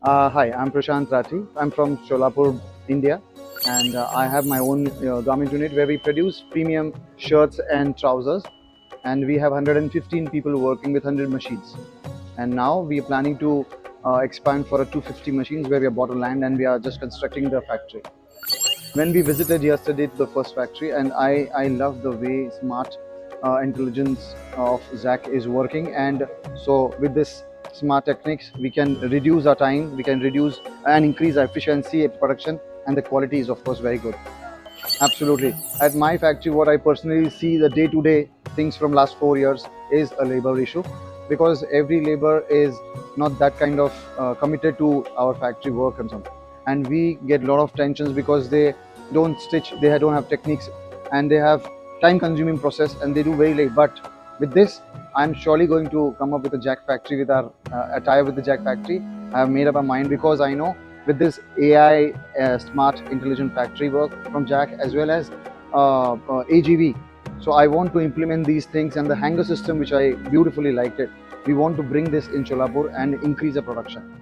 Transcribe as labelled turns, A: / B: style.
A: Hi, I'm Prashant Rathi. I'm from Sholapur, India, and I have my own garment unit where we produce premium shirts and trousers. And we have 115 people working with 100 machines. And now we are planning to expand for a 250 machines where we have bought a land and we are just constructing the factory. When we visited yesterday to the first factory, and I love the way smart intelligence of Zach is working. And so with this smart techniques, we can reduce our time, we can reduce and increase our efficiency of production, and the quality is of course very good. Absolutely. At my factory, what I personally see the day-to-day things from last 4 years is a labor issue, because every labor is not that kind of committed to our factory work and something. And we get a lot of tensions because they don't stitch, they don't have techniques, and they have time-consuming process, and they do very late. But with this, I'm surely going to come up with a Jack factory with our attire with the Jack factory. I have made up my mind because I know with this AI smart intelligent factory work from Jack, as well as AGV. So I want to implement these things, and the hanger system, which I beautifully liked it. We want to bring this in Cholapur and increase the production.